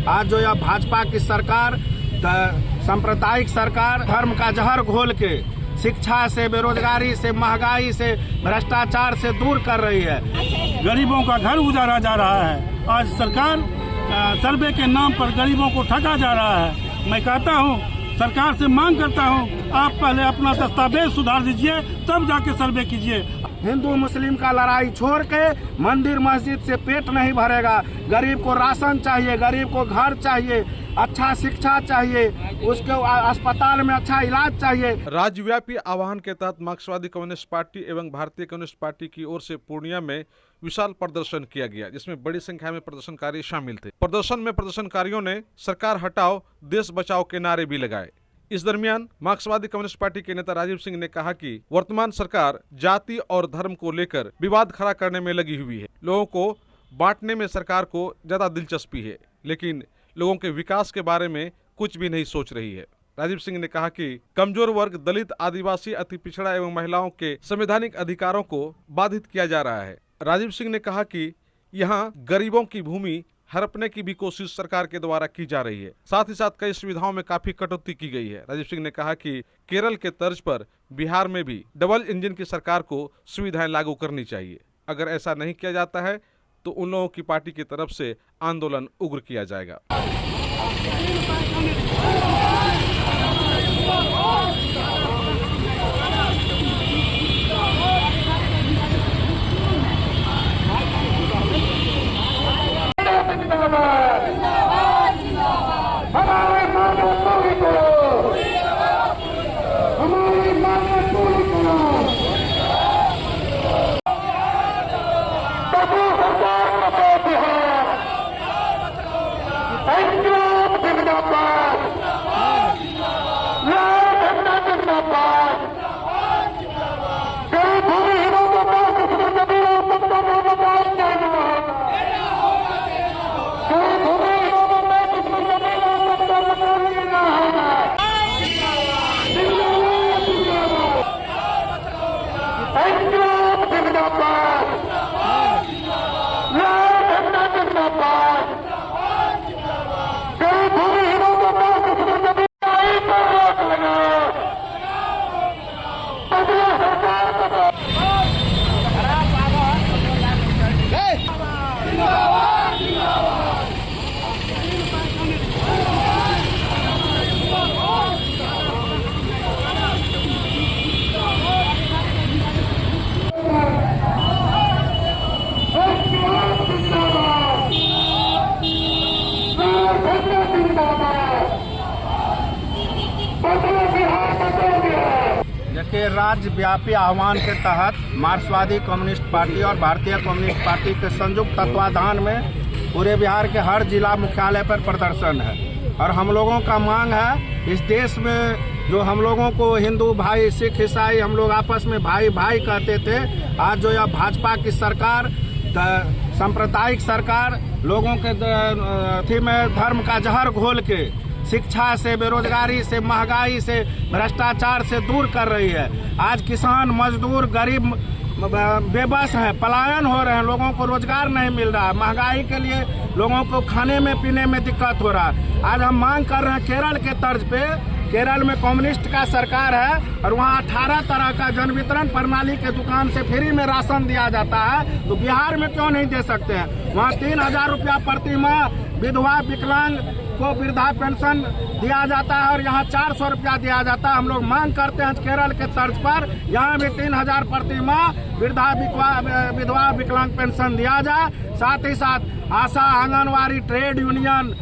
आज जो यह भाजपा की सरकार सांप्रदायिक सरकार धर्म का जहर घोल के शिक्षा से, बेरोजगारी से, महंगाई से, भ्रष्टाचार से दूर कर रही है। गरीबों का घर उजाड़ा जा रहा है। आज सरकार सर्वे के नाम पर गरीबों को ठगा जा रहा है। मैं कहता हूँ, सरकार से मांग करता हूँ, आप पहले अपना दस्तावेज सुधार दीजिए, तब जाके सर्वे कीजिए। हिंदू मुस्लिम का लड़ाई छोड़ के मंदिर मस्जिद से पेट नहीं भरेगा। गरीब को राशन चाहिए, गरीब को घर चाहिए, अच्छा शिक्षा चाहिए, उसके अस्पताल में अच्छा इलाज चाहिए। राज्यव्यापी आह्वान के तहत मार्क्सवादी कम्युनिस्ट पार्टी एवं भारतीय कम्युनिस्ट पार्टी की ओर से पूर्णिया में विशाल प्रदर्शन किया गया, जिसमें बड़ी संख्या में प्रदर्शनकारी शामिल थे। प्रदर्शन में प्रदर्शनकारियों ने सरकार हटाओ देश बचाओ के नारे भी लगाए। इस दरमियान मार्क्सवादी कम्युनिस्ट पार्टी के नेता राजीव सिंह ने कहा कि वर्तमान सरकार जाति और धर्म को लेकर विवाद खड़ा करने में लगी हुई है। लोगों को बांटने में सरकार को ज्यादा दिलचस्पी है, लेकिन लोगों के विकास के बारे में कुछ भी नहीं सोच रही है। राजीव सिंह ने कहा कि कमजोर वर्ग, दलित, आदिवासी, अति पिछड़ा एवं महिलाओं के संवैधानिक अधिकारों को बाधित किया जा रहा है। राजीव सिंह ने कहा कि यहाँ गरीबों की भूमि हड़पने की भी कोशिश सरकार के द्वारा की जा रही है। साथ ही साथ कई सुविधाओं में काफी कटौती की गई है। राजीव सिंह ने कहा कि केरल के तर्ज पर बिहार में भी डबल इंजन की सरकार को सुविधाएं लागू करनी चाहिए। अगर ऐसा नहीं किया जाता है तो उन लोगों की पार्टी की तरफ से आंदोलन उग्र किया जाएगा। देखिए, राज्यव्यापी आह्वान के तहत मार्क्सवादी कम्युनिस्ट पार्टी और भारतीय कम्युनिस्ट पार्टी के संयुक्त तत्वाधान में पूरे बिहार के हर जिला मुख्यालय पर प्रदर्शन है। और हम लोगों का मांग है, इस देश में जो हम लोगों को हिंदू भाई, सिख, ईसाई, हम लोग आपस में भाई भाई कहते थे, आज जो यह भाजपा की सरकार सांप्रदायिक सरकार लोगों के अथी में धर्म का जहर घोल के शिक्षा से, बेरोजगारी से, महंगाई से, भ्रष्टाचार से दूर कर रही है। आज किसान, मजदूर, गरीब बेबस हैं, पलायन हो रहे हैं, लोगों को रोजगार नहीं मिल रहा, महंगाई के लिए लोगों को खाने में पीने में दिक्कत हो रहा है। आज हम मांग कर रहे हैं, केरल के तर्ज पे, केरल में कम्युनिस्ट का सरकार है और वहाँ 18 तरह का जन वितरण प्रणाली के दुकान से फ्री में राशन दिया जाता है, तो बिहार में क्यों नहीं दे सकते हैं? वहाँ 3000 रुपया प्रति माह विधवा विकलांग को वृद्धा पेंशन दिया जाता है और यहाँ 400 रुपया दिया जाता है। हम लोग मांग करते हैं केरल के तर्ज पर यहाँ भी 3000 प्रति माह विधवा विकलांग पेंशन दिया जाए। साथ ही साथ आशा, आंगनवाड़ी, ट्रेड यूनियन,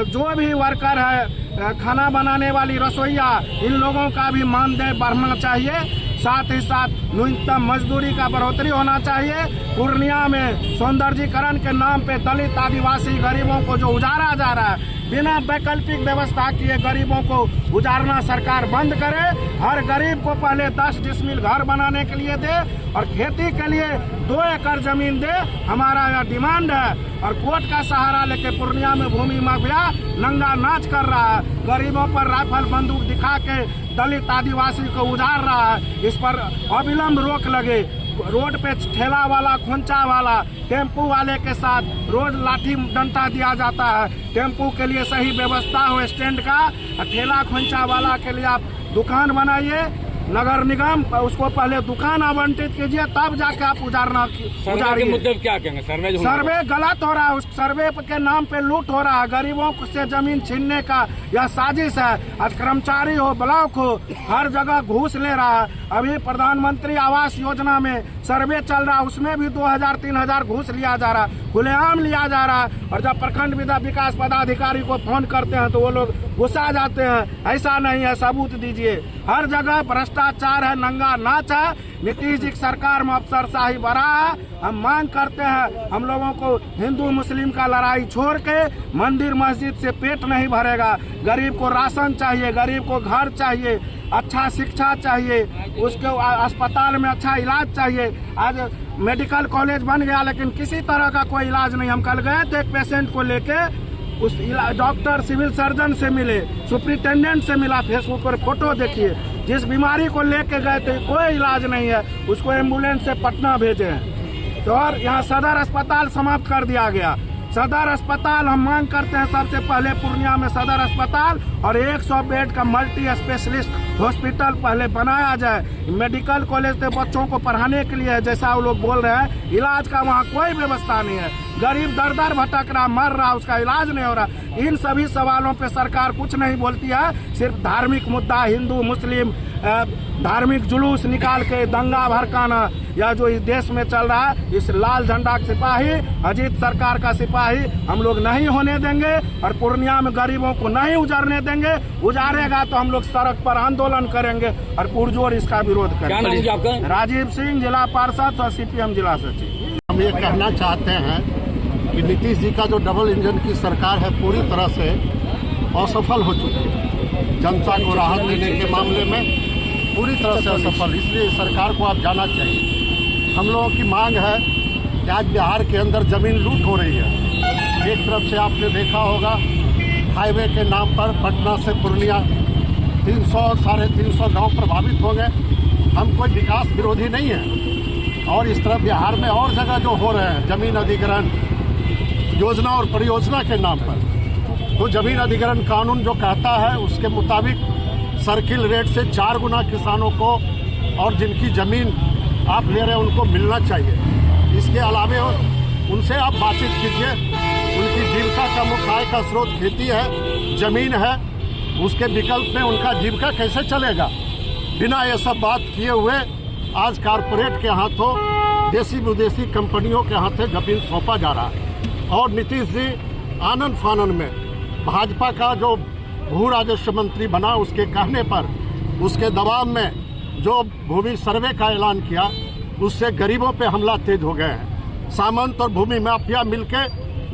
जो भी वर्कर है, खाना बनाने वाली रसोइया, इन लोगों का भी मानदेय बढ़ना चाहिए। साथ ही साथ न्यूनतम मजदूरी का बढ़ोतरी होना चाहिए। पूर्णिया में सौंदर्यीकरण के नाम पे दलित, आदिवासी, गरीबों को जो उजाड़ा जा रहा है, बिना वैकल्पिक व्यवस्था किए गरीबों को उजाड़ना सरकार बंद करे। हर गरीब को पहले 10 डिसमिल घर बनाने के लिए दे और खेती के लिए 2 एकड़ जमीन दे, हमारा यह डिमांड है। और कोर्ट का सहारा लेके पूर्णिया में भूमि माफिया नंगा नाच कर रहा है, गरीबों पर राइफल बंदूक दिखा के दलित, आदिवासी को उजाड़ रहा है। इस पर अविलंब रोक लगे। रोड पे ठेला वाला, खोंचा वाला, टेम्पू वाले के साथ रोज लाठी डंडा दिया जाता है। टेम्पू के लिए सही व्यवस्था हो स्टैंड का, और ठेला खोंचा वाला के लिए आप दुकान बनाइए। नगर निगम उसको पहले दुकान आवंटित कीजिए, तब जाके आप उजारिए। मुद्दे क्या कहेंगे? सर्वे गलत हो रहा है। उस सर्वे के नाम पे लूट हो रहा है। गरीबों से जमीन छीनने का यह साजिश है। आज कर्मचारी हो, ब्लॉक हो, हर जगह घूस ले रहा है। अभी प्रधानमंत्री आवास योजना में सर्वे चल रहा है, उसमें भी 2000-3000 घूस लिया जा रहा है, खुलेआम लिया जा रहा है। और जब प्रखंड विकास पदाधिकारी को फोन करते हैं तो वो लोग गुस्सा जाते हैं। ऐसा नहीं है, सबूत दीजिए। हर जगह भ्रष्टाचार है, नंगा नाच है। नीतीश जी की सरकार में अफसरशाही बढ़ा है। हम मांग करते हैं, हम लोगों को हिंदू मुस्लिम का लड़ाई छोड़ के मंदिर मस्जिद से पेट नहीं भरेगा। गरीब को राशन चाहिए, गरीब को घर चाहिए, अच्छा शिक्षा चाहिए, उसके अस्पताल में अच्छा इलाज चाहिए। आज मेडिकल कॉलेज बन गया लेकिन किसी तरह का कोई इलाज नहीं। हम कल गए थे एक पेशेंट को लेके, उस डॉक्टर सिविल सर्जन से मिले, सुपरिटेंडेंट से मिला, फेसबुक पर फोटो देखिए। जिस बीमारी को लेके गए थे कोई इलाज नहीं है, उसको एम्बुलेंस से पटना भेजे हैं। तो और यहाँ सदर अस्पताल समाप्त कर दिया गया। सदर अस्पताल हम मांग करते हैं सबसे पहले पूर्णिया में सदर अस्पताल और 100 बेड का मल्टी स्पेशलिस्ट हॉस्पिटल पहले बनाया जाए। मेडिकल कॉलेज तो बच्चों को पढ़ाने के लिए है, जैसा वो लोग बोल रहे हैं, इलाज का वहाँ कोई व्यवस्था नहीं है। गरीब दर दर भटक रहा, मर रहा, उसका इलाज नहीं हो रहा। इन सभी सवालों पे सरकार कुछ नहीं बोलती है। सिर्फ धार्मिक मुद्दा, हिंदू मुस्लिम धार्मिक जुलूस निकाल के दंगा भड़काना, या जो इस देश में चल रहा है, इस लाल झंडा के सिपाही, अजीत सरकार का सिपाही हम लोग नहीं होने देंगे। और पूर्णिया में गरीबों को नहीं उजारने देंगे। उजारेगा तो हम लोग सड़क पर आंदोलन करेंगे और पुरजोर इसका विरोध करेंगे। राजीव सिंह, जिला पार्षद और CPM जिला सचिव। हम ये कहना चाहते हैं कि नीतीश जी का जो डबल इंजन की सरकार है पूरी तरह से असफल हो चुकी है। जनता को राहत देने के मामले में पूरी तरह से असफल, इसलिए सरकार को आप जाना चाहिए। हम लोगों की मांग है कि आज बिहार के अंदर जमीन लूट हो रही है। एक तरफ से आपने देखा होगा हाईवे के नाम पर पटना से पूर्णिया 300-350 गांव प्रभावित हो गए। हम कोई विकास विरोधी नहीं है। और इस तरफ बिहार में और जगह जो हो रहे हैं जमीन अधिग्रहण योजना और परियोजना के नाम पर, तो जमीन अधिग्रहण कानून जो कहता है उसके मुताबिक सर्किल रेट से 4 गुना किसानों को और जिनकी ज़मीन आप ले रहे हैं उनको मिलना चाहिए। इसके अलावे उनसे आप बातचीत कीजिए। उनकी जीविका का मुख्य आय का स्रोत खेती है, ज़मीन है, उसके विकल्प में उनका जीविका कैसे चलेगा? बिना ये सब बात किए हुए आज कारपोरेट के हाथों, देसी विदेशी कंपनियों के हाथों जमीन सौंपा जा रहा है। और नीतीश जी आनंद फानन में भाजपा का जो भू राजस्व मंत्री बना, उसके कहने पर, उसके दबाव में जो भूमि सर्वे का ऐलान किया, उससे गरीबों पे हमला तेज हो गए हैं। सामंत और भूमि माफिया मिलके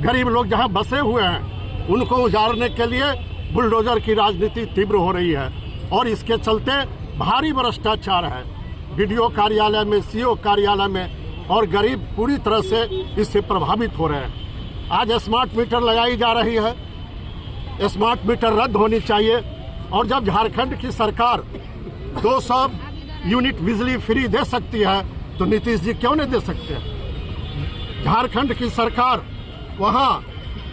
गरीब लोग जहां बसे हुए हैं उनको उजाड़ने के लिए बुलडोजर की राजनीति तीव्र हो रही है। और इसके चलते भारी भ्रष्टाचार है BDO कार्यालय में, CO कार्यालय में, और गरीब पूरी तरह से इससे प्रभावित हो रहे हैं। आज स्मार्ट मीटर लगाई जा रही है, स्मार्ट मीटर रद्द होनी चाहिए। और जब झारखंड की सरकार 200 यूनिट बिजली फ्री दे सकती है तो नीतीश जी क्यों नहीं दे सकते? झारखंड की सरकार वहाँ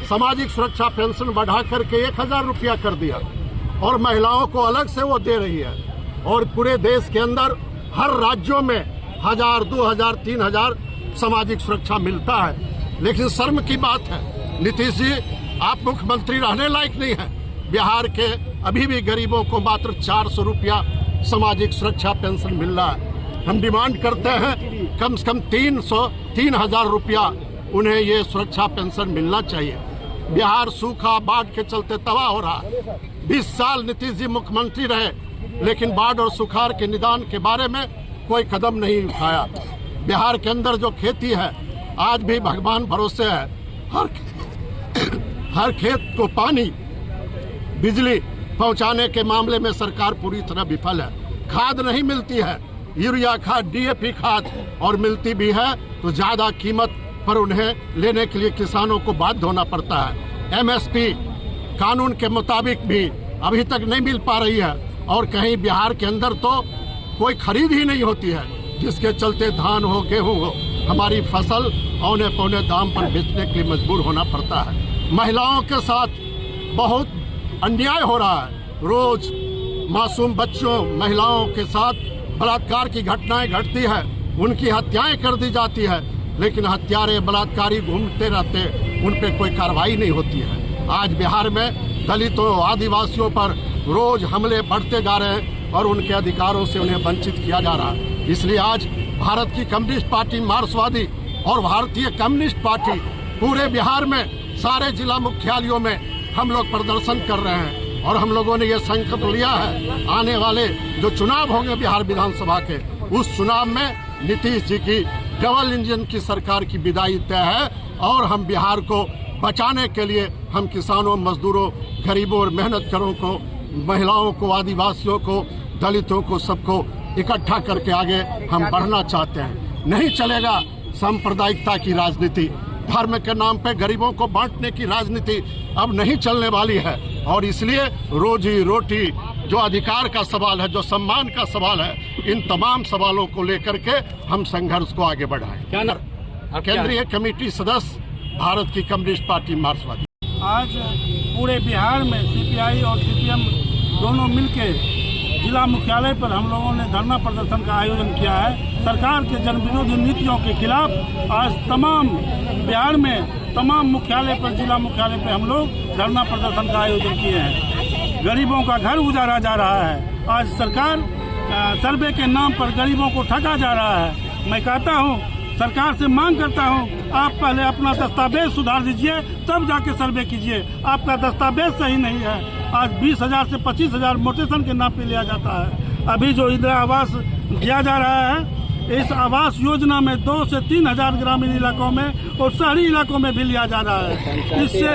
सामाजिक सुरक्षा पेंशन बढ़ा करके 1000 रुपया कर दिया और महिलाओं को अलग से वो दे रही है। और पूरे देश के अंदर हर राज्यों में 1000, 2000, 3000 सामाजिक सुरक्षा मिलता है। लेकिन शर्म की बात है, नीतीश जी आप मुख्यमंत्री रहने लायक नहीं है। बिहार के अभी भी गरीबों को मात्र 400 रुपया सामाजिक सुरक्षा पेंशन मिल रहा है। हम डिमांड करते हैं कम से कम 3,000 रुपया उन्हें ये सुरक्षा पेंशन मिलना चाहिए। बिहार सूखा बाढ़ के चलते तबाह हो रहा है। 20 साल नीतीश जी मुख्यमंत्री रहे लेकिन बाढ़ और सुखाड़ के निदान के बारे में कोई कदम नहीं उठाया। बिहार के अंदर जो खेती है आज भी भगवान भरोसे है। हर खेत को पानी, बिजली पहुंचाने के मामले में सरकार पूरी तरह विफल है। खाद नहीं मिलती है, यूरिया खाद, DAP खाद, और मिलती भी है तो ज़्यादा कीमत पर उन्हें लेने के लिए किसानों को बाध्य होना पड़ता है। MSP कानून के मुताबिक भी अभी तक नहीं मिल पा रही है और कहीं बिहार के अंदर तो कोई खरीद ही नहीं होती है। जिसके चलते धान हो गेहूं हो हमारी फसल औने पौने दाम पर बेचने के लिए मजबूर होना पड़ता है। महिलाओं के साथ बहुत अन्याय हो रहा है। रोज मासूम बच्चों महिलाओं के साथ बलात्कार की घटनाएं घटती है, उनकी हत्याएं कर दी जाती है, लेकिन हत्यारे बलात्कारी घूमते रहते, उन पर कोई कार्रवाई नहीं होती है। आज बिहार में दलितों आदिवासियों पर रोज हमले बढ़ते जा रहे हैं और उनके अधिकारों से उन्हें वंचित किया जा रहा है। इसलिए आज भारत की कम्युनिस्ट पार्टी मार्क्सवादी और भारतीय कम्युनिस्ट पार्टी पूरे बिहार में सारे जिला मुख्यालयों में हम लोग प्रदर्शन कर रहे हैं और हम लोगों ने ये संकल्प लिया है आने वाले जो चुनाव होंगे बिहार विधानसभा के, उस चुनाव में नीतीश जी की डबल इंजन की सरकार की विदाई तय है और हम बिहार को बचाने के लिए हम किसानों, मजदूरों, गरीबों और मेहनतकरों को, महिलाओं को, आदिवासियों को, दलितों को, सबको इकट्ठा करके आगे हम बढ़ना चाहते हैं। नहीं चलेगा सांप्रदायिकता की राजनीति, धर्म के नाम पे गरीबों को बांटने की राजनीति अब नहीं चलने वाली है और इसलिए रोजी रोटी, जो अधिकार का सवाल है, जो सम्मान का सवाल है, इन तमाम सवालों को लेकर के हम संघर्ष को आगे बढ़ाएं। केंद्रीय कमेटी सदस्य भारत की कम्युनिस्ट पार्टी मार्क्सवादी। आज पूरे बिहार में सीपीआई और सीपीएम दोनों मिलकर जिला मुख्यालय पर हम लोगों ने धरना प्रदर्शन का आयोजन किया है। सरकार के जनविरोधी नीतियों के खिलाफ आज तमाम बिहार में तमाम मुख्यालय पर, जिला मुख्यालय पर हम लोग धरना प्रदर्शन का आयोजन किए हैं। गरीबों का घर उजाड़ा जा रहा है। आज सरकार सर्वे के नाम पर गरीबों को ठगा जा रहा है। मैं कहता हूँ, सरकार से मांग करता हूँ, आप पहले अपना दस्तावेज सुधार दीजिए, तब जाके सर्वे कीजिए। आपका दस्तावेज सही नहीं है। आज 20,000 से 25,000 मोटेशन के नाम पे लिया जाता है। अभी जो इंदिरा आवास दिया जा रहा है, इस आवास योजना में 2 से 3,000 ग्रामीण इलाकों में और शहरी इलाकों में भी लिया जा रहा है। इससे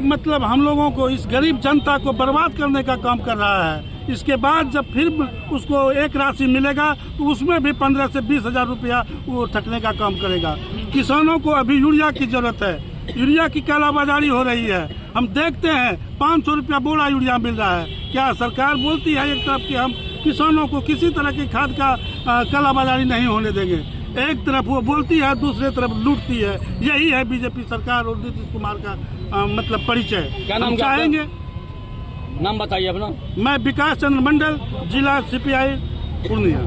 मतलब हम लोगों को, इस गरीब जनता को बर्बाद करने का काम कर रहा है। इसके बाद जब फिर उसको एक राशि मिलेगा तो उसमें भी 15 से 20,000 रुपया वो ठगने का काम करेगा। किसानों को अभी यूरिया की जरूरत है, यूरिया की कालाबाजारी हो रही है। हम देखते हैं 500 रुपया बोरा यूरिया मिल रहा है। क्या सरकार बोलती है एक तरफ कि हम किसानों को किसी तरह की खाद का कालाबाजारी नहीं होने देंगे, एक तरफ वो बोलती है, दूसरे तरफ लूटती है। यही है बीजेपी सरकार और नीतीश कुमार का मतलब परिचय। क्या नाम हम चाहेंगे, नाम बताइए अपना। मैं विकास चंद्र मंडल, जिला सीपीआई पूर्णिया।